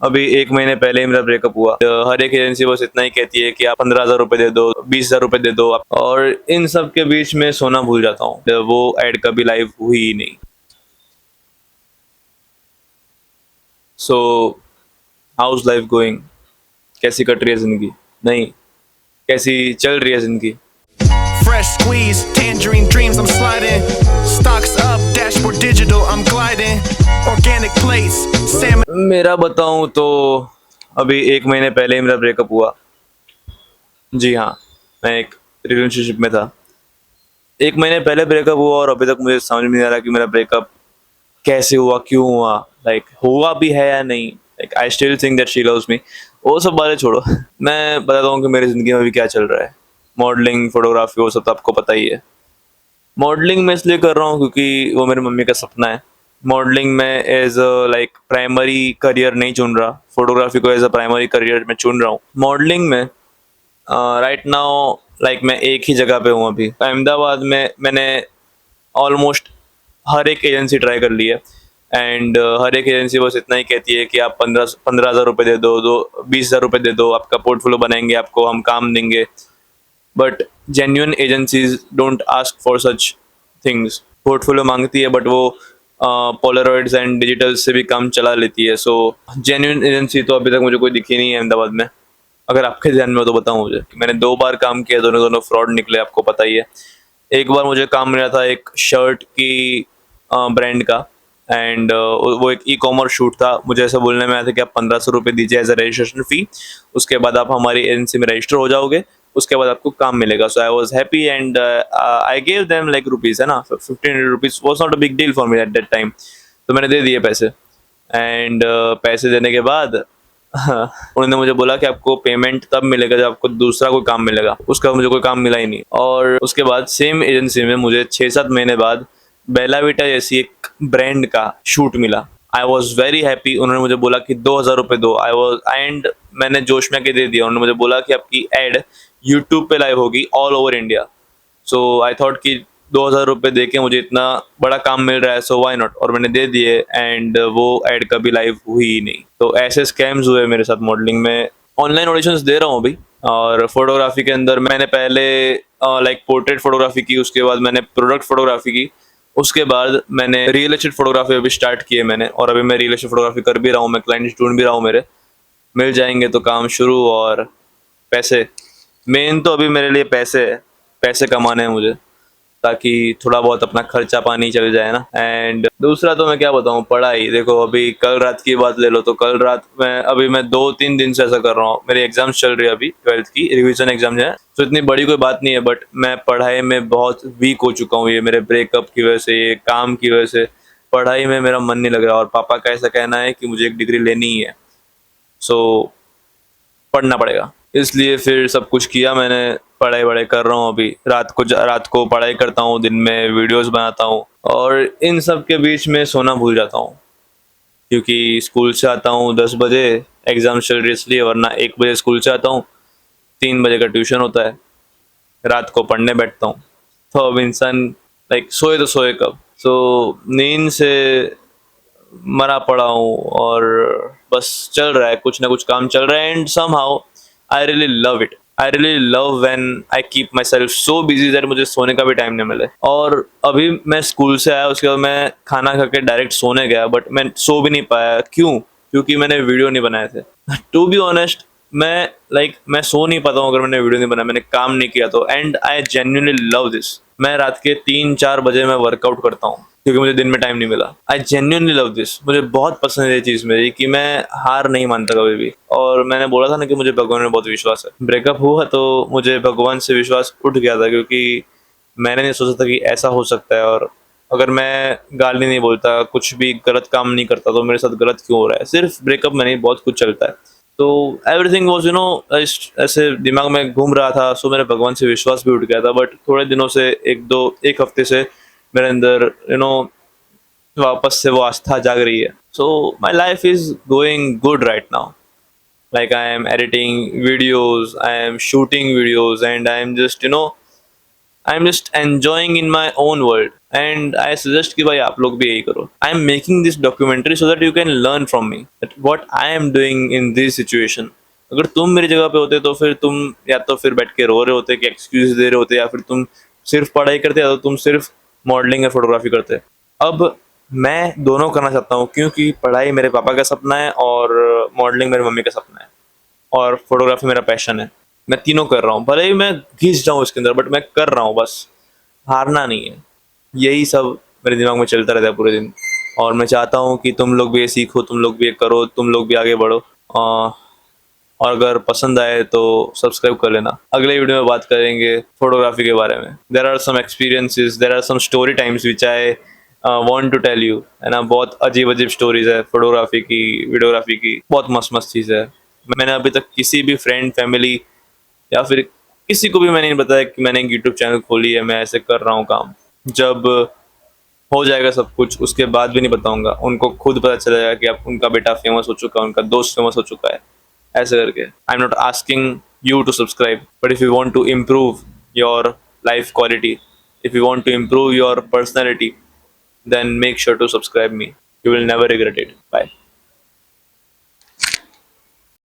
अभी 1 महीने पहले ही मेरा ब्रेकअप हुआ। हर एक एजेंसी बस इतना ही कहती है कि आप 15,000 रुपए दे दो, 20,000 रुपए दे दो और इन सब के बीच में सोना भूल जाता हूँ। वो एड कभी लाइव हुई ही नहीं। सो हाउस लाइफ गोइंग? कैसी कट रही है जिंदगी? नहीं, कैसी चल रही है जिंदगी? Fresh squeeze, tangerine dreams, I'm sliding. Stocks up, dashboard digital, I'm gliding. Organic plates, salmon. मेरा बताऊं तो अभी 1 महीने पहले ही मेरा ब्रेकअप हुआ। जी हाँ, मैं एक रिलेशनशिप में था। 1 महीने पहले ब्रेकअप हुआ और अभी तक मुझे समझ में नहीं आ रहा कि मेरा ब्रेकअप कैसे हुआ, क्यों हुआ, लाइक हुआ भी है या नहीं। Like I still think that she loves me. वो सब बातें छोड़ो। मैं बताता हूँ कि मेरी जिंदगी में अभी क्या चल रहा है। मॉडलिंग, फोटोग्राफी, वो सब तो आपको पता ही है। मॉडलिंग मैं इसलिए कर रहा हूँ क्योंकि वो मेरी मम्मी का सपना है। मॉडलिंग में as a like primary career नहीं चुन रहा, फोटोग्राफी को एज अ प्राइमरी करियर में चुन रहा हूँ। मॉडलिंग में राइट नाउ लाइक मैं एक ही जगह पे हूँ अभी अहमदाबाद में। मैंने ऑलमोस्ट हर एक एजेंसी ट्राई कर ली है एंड हर एक एजेंसी बस इतना ही कहती है कि आप 15,000 रुपये दे दो, 20,000 रुपये दे दो, आपका पोर्टफोलियो बनाएंगे, आपको हम काम देंगे। But genuine agencies don't ask for such things. Portfolio मांगती है बट वो पोलरॉइड्स एंड डिजिटल से भी काम चला लेती है। सो जेन्युइन एजेंसी तो अभी तक मुझे कोई दिखी नहीं है अहमदाबाद में। अगर आपके ध्यान में हो तो बताऊं मुझे। मैंने 2 बार काम किया, दोनों दोनों फ्रॉड निकले, आपको पता ही है। एक बार मुझे काम मिला था एक शर्ट की ब्रांड का एंड वो एक ई कॉमर्स शूट था। मुझे ऐसा बोलने में आया था कि आप 1,500 रुपये दीजिए एज अ रजिस्ट्रेशन फी, उसके बाद आप हमारी एजेंसी में रजिस्टर हो जाओगे, उसके बाद आपको काम मिलेगा। So I was happy and I gave them like rupees, है ना, 1,500 rupees was not a big deal for me at that time. तो मैंने दे दिए पैसे एंड पैसे देने के बाद उन्होंने मुझे बोला कि आपको पेमेंट तब मिलेगा जब आपको दूसरा कोई काम मिलेगा। उसका मुझे कोई काम मिला ही नहीं और उसके बाद सेम एजेंसी में मुझे 6-7 महीने बाद बेला विटा जैसी एक ब्रांड का शूट मिला। I was very happy. उन्होंने मुझे बोला कि 2,000 रुपये दो। आई वॉज एंड मैंने जोश में के दे दिया। उन्होंने मुझे बोला कि आपकी एड यूट्यूब पे लाइव होगी all over India. So I thought कि 2,000 रुपये दे के मुझे इतना बड़ा काम मिल रहा है, सो वाई नॉट। और मैंने दे दिए एंड वो एड कभी लाइव हुई ही नहीं। तो ऐसे स्कैम्स हुए मेरे साथ मॉडलिंग में। ऑनलाइन ऑडिशंस दे रहा हूँ अभी। और फोटोग्राफी के अंदर मैंने पहले लाइक पोर्ट्रेट फोटोग्राफी की, उसके बाद मैंने प्रोडक्ट फोटोग्राफी की, उसके बाद मैंने रियल एस्टेट फोटोग्राफी अभी स्टार्ट की है मैंने। और अभी मैं रियल एस्टेट फोटोग्राफी कर भी रहा हूँ, मैं क्लाइंट ढूंढ भी रहा हूँ, मेरे मिल जाएंगे तो काम शुरू। और पैसे मेन तो अभी मेरे लिए पैसे है, पैसे कमाने हैं मुझे, ताकि थोड़ा बहुत अपना खर्चा पानी चल जाए ना। एंड दूसरा तो मैं क्या बताऊँ, पढ़ाई। देखो अभी कल रात की बात ले लो तो कल रात में अभी मैं 2-3 दिन से ऐसा कर रहा हूँ। मेरी एग्जाम्स चल रही है अभी, 12th की रिवीजन एग्जाम है, तो इतनी बड़ी कोई बात नहीं है। बट मैं पढ़ाई में बहुत वीक हो चुका हूँ। ये मेरे ब्रेकअप की वजह से, ये काम की वजह से पढ़ाई में मेरा मन नहीं लग रहा। और पापा का ऐसा कहना है कि मुझे एक डिग्री लेनी ही है, सो पढ़ना पड़ेगा। इसलिए फिर सब कुछ किया मैंने, पढ़ाई वढ़ाई कर रहा हूँ अभी। रात को पढ़ाई करता हूँ, दिन में वीडियोस बनाता हूँ और इन सब के बीच में सोना भूल जाता हूँ। क्योंकि स्कूल से आता हूँ 10 बजे, एग्जाम चल रही है इसलिए, वरना 1 बजे स्कूल से आता हूँ, 3 बजे का ट्यूशन होता है, रात को पढ़ने बैठता हूँ। तो अब इंसान लाइक सोए तो सोए कब। सो नींद से मरा पड़ा हूँ और बस चल रहा है, कुछ ना कुछ काम चल रहा है। And somehow I really love it. I really love when I keep my self so busy that मुझे सोने का भी टाइम नहीं मिले। और अभी मैं स्कूल से आया, उसके बाद मैं खाना खा के डायरेक्ट सोने गया, बट मैं सो भी नहीं पाया। क्यों? क्योंकि मैंने वीडियो नहीं बनाए थे। टू बी ऑनेस्ट, मैं सो नहीं पाता हूँ अगर मैंने वीडियो नहीं बनाया, मैंने काम नहीं किया तो। And I genuinely love this. मैं रात के 3-4 बजे मैं वर्कआउट करता हूँ क्योंकि मुझे दिन में टाइम नहीं मिला। I genuinely love this. मुझे बहुत पसंद है ये चीज़ मेरी, कि मैं हार नहीं मानता कभी भी। और मैंने बोला था ना कि मुझे भगवान में बहुत विश्वास है। ब्रेकअप हुआ तो मुझे भगवान से विश्वास उठ गया था, क्योंकि मैंने नहीं सोचा था कि ऐसा हो सकता है। और अगर मैं गाली नहीं बोलता, कुछ भी गलत काम नहीं करता, तो मेरे साथ गलत क्यों हो रहा है। सिर्फ ब्रेकअप में नहीं, बहुत कुछ चलता है। तो एवरीथिंग वॉज ऐसे दिमाग में घूम रहा था। सो मेरे भगवान से विश्वास भी उठ गया था। बट थोड़े दिनों से, एक हफ्ते से मेरे अंदर वापस से वो आस्था जाग रही है। So my life is going good right now. Like I am editing videos, I am shooting videos, and I am just I am just enjoying in my own world and I suggest कि भाई आप लोग भी यही करो. I am making this documentary so that you can learn from me what I am doing in this situation. अगर तुम मेरी जगह पे होते तो फिर तुम या तो फिर बैठ के रो रहे होते कि एक्सक्यूज दे रहे होते, या फिर तुम सिर्फ पढ़ाई करते, या तो तुम सिर्फ मॉडलिंग या फोटोग्राफी करते. अब मैं दोनों करना चाहता हूँ क्योंकि पढ़ाई मेरे पापा का सपना है और मॉडलिंग मेरी मम्मी का सपना है और फोटोग्राफी मेरा पैशन है. मैं तीनों कर रहा हूँ, भले ही मैं घिस जाऊँ उसके अंदर, बट मैं कर रहा हूँ. बस हारना नहीं है. यही सब मेरे दिमाग में चलता रहता है पूरे दिन. और मैं चाहता हूँ कि तुम लोग भी ये सीखो, तुम लोग भी ये करो, तुम लोग भी आगे बढ़ो. और अगर पसंद आए तो सब्सक्राइब कर लेना. अगले वीडियो में बात करेंगे फोटोग्राफी के बारे में. There are some experiences, there are some story times which I want to tell you, है ना. बहुत अजीब अजीब स्टोरीज है फोटोग्राफी की, वीडियोग्राफी की. बहुत मस्त मस्त चीज़ है. मैंने अभी तक किसी भी फ्रेंड, फैमिली या फिर किसी को भी मैंने नहीं बताया कि मैंने एक यूट्यूब चैनल खोली है, मैं ऐसे कर रहा हूँ काम. जब हो जाएगा सब कुछ उसके बाद भी नहीं बताऊंगा. उनको खुद पता चलेगा कि अब उनका बेटा फेमस हो चुका है, उनका दोस्त फेमस हो चुका है, ऐसे करके. I am not asking you to subscribe, but if you want to improve your life quality, if you want to improve your personality, then make sure to subscribe me. You will never regret it. Bye.